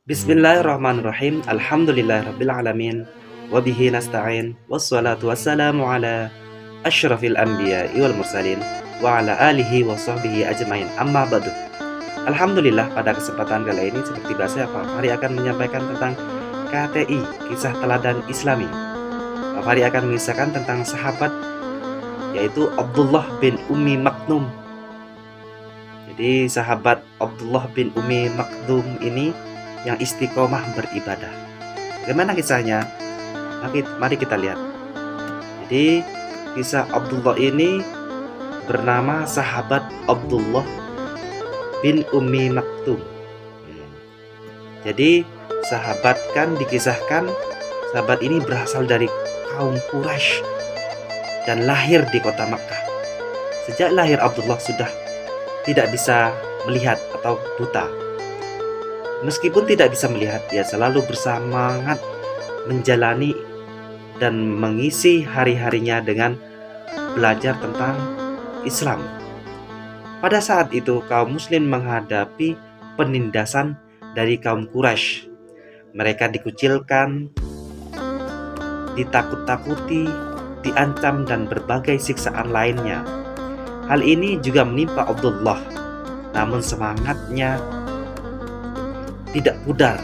Bismillahirrahmanirrahim. Alhamdulillahirabbil alamin. Wa bihi nasta'in. Wassalatu wassalamu ala asyrafil anbiya'i wal mursalin wa ala alihi wa sahbihi ajmain. Amma ba'du. Alhamdulillah, pada kesempatan kali ini seperti biasa Pak Fahri akan menyampaikan tentang KTI, kisah teladan Islami. Pak Fahri akan mengisahkan tentang sahabat yaitu Abdullah bin Ummi Maktum. Jadi sahabat Abdullah bin Ummi Maktum ini yang istiqomah beribadah. Bagaimana kisahnya? Mari kita lihat. Jadi kisah Abdullah ini bernama sahabat Abdullah bin Ummi Maktum. Jadi sahabat kan dikisahkan sahabat ini berasal dari kaum Quraisy dan lahir di kota Makkah. Sejak lahir Abdullah sudah tidak bisa melihat atau buta. Meskipun tidak bisa melihat, ia selalu bersemangat menjalani dan mengisi hari-harinya dengan belajar tentang Islam. Pada saat itu, kaum muslim menghadapi penindasan dari kaum Quraisy. Mereka dikucilkan, ditakut-takuti, diancam, dan berbagai siksaan lainnya. Hal ini juga menimpa Abdullah, namun semangatnya tidak pudar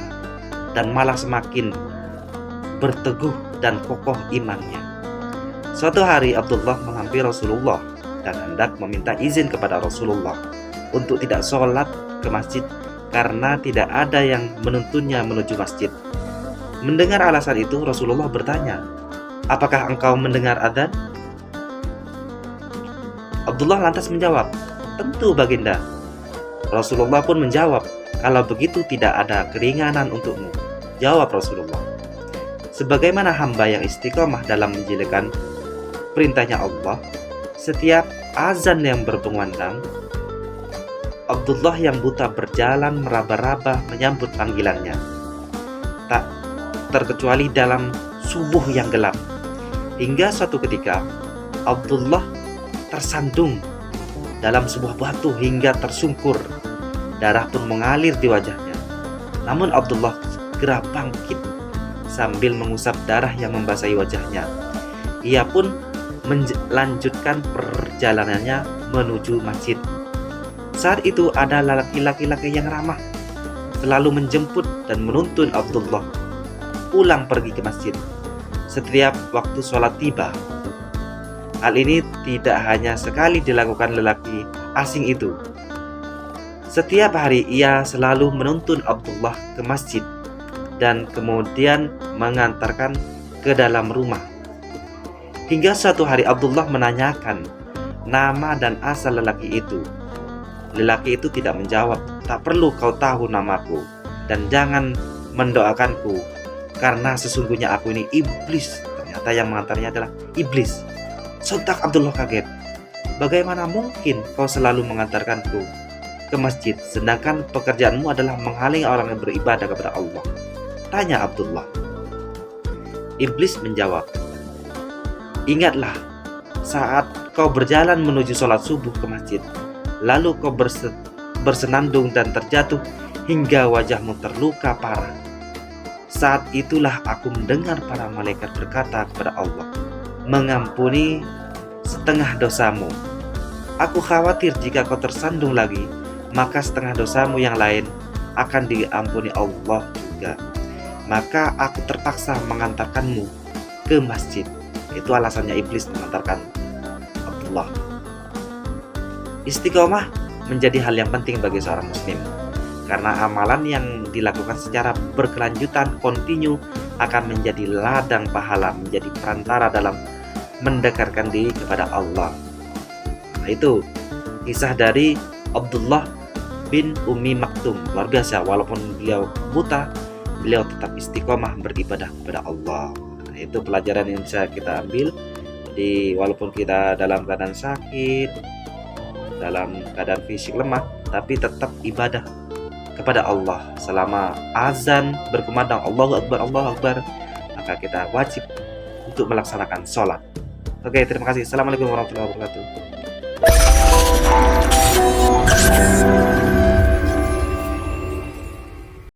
dan malah semakin berteguh dan kokoh imannya. Suatu hari Abdullah menghampiri Rasulullah dan hendak meminta izin kepada Rasulullah untuk tidak sholat ke masjid karena tidak ada yang menuntunnya menuju masjid. Mendengar alasan itu, Rasulullah bertanya, "Apakah engkau mendengar adzan?" Abdullah lantas menjawab, "Tentu baginda." Rasulullah pun menjawab, "Kalau begitu tidak ada keringanan untukmu." Jawab Rasulullah, "Sebagaimana hamba yang istiqomah dalam menjalankan perintahnya Allah, setiap azan yang berkumandang, Abdullah yang buta berjalan meraba-raba menyambut panggilannya, tak terkecuali dalam subuh yang gelap. Hingga suatu ketika Abdullah tersandung dalam sebuah batu hingga tersungkur. Darah pun mengalir di wajahnya. Namun Abdullah segera bangkit sambil mengusap darah yang membasahi wajahnya. Ia pun melanjutkan perjalanannya menuju masjid. Saat itu ada laki-laki yang ramah, selalu menjemput dan menuntun Abdullah pulang pergi ke masjid setiap waktu sholat tiba. Hal ini tidak hanya sekali dilakukan lelaki asing itu. Setiap hari ia selalu menuntun Abdullah ke masjid dan kemudian mengantarkan ke dalam rumah. Hingga suatu hari Abdullah menanyakan nama dan asal lelaki itu. Lelaki itu tidak menjawab, "Tak perlu kau tahu namaku dan jangan mendoakanku karena sesungguhnya aku ini iblis." Ternyata yang mengantarnya adalah iblis. Sontak Abdullah kaget. "Bagaimana mungkin kau selalu mengantarkanku ke masjid sedangkan pekerjaanmu adalah menghalangi orang yang beribadah kepada Allah?" Tanya Abdullah. Iblis menjawab, "Ingatlah saat kau berjalan menuju sholat subuh ke masjid, lalu kau bersenandung dan terjatuh hingga wajahmu terluka parah. Saat itulah aku mendengar para malaikat berkata kepada Allah, 'Mengampuni setengah dosamu.' Aku khawatir jika kau tersandung lagi, maka setengah dosamu yang lain akan diampuni Allah juga. Maka aku terpaksa mengantarkanmu ke masjid." Itu alasannya iblis mengantarkan Abdullah. Istiqomah menjadi hal yang penting bagi seorang muslim, karena amalan yang dilakukan secara berkelanjutan kontinu akan menjadi ladang pahala, menjadi perantara dalam mendekatkan diri kepada Allah. Nah, itu kisah dari Abdullah bin Ummi Maktum. Luar biasa, walaupun beliau buta, beliau tetap istiqomah beribadah kepada Allah. Nah, itu pelajaran yang bisa kita ambil. Jadi walaupun kita dalam keadaan sakit, dalam keadaan fisik lemah, tapi tetap ibadah kepada Allah. Selama azan berkumandang Allahu Akbar, Allahu Akbar, maka kita wajib untuk melaksanakan sholat. Oke, terima kasih. Assalamualaikum warahmatullahi wabarakatuh.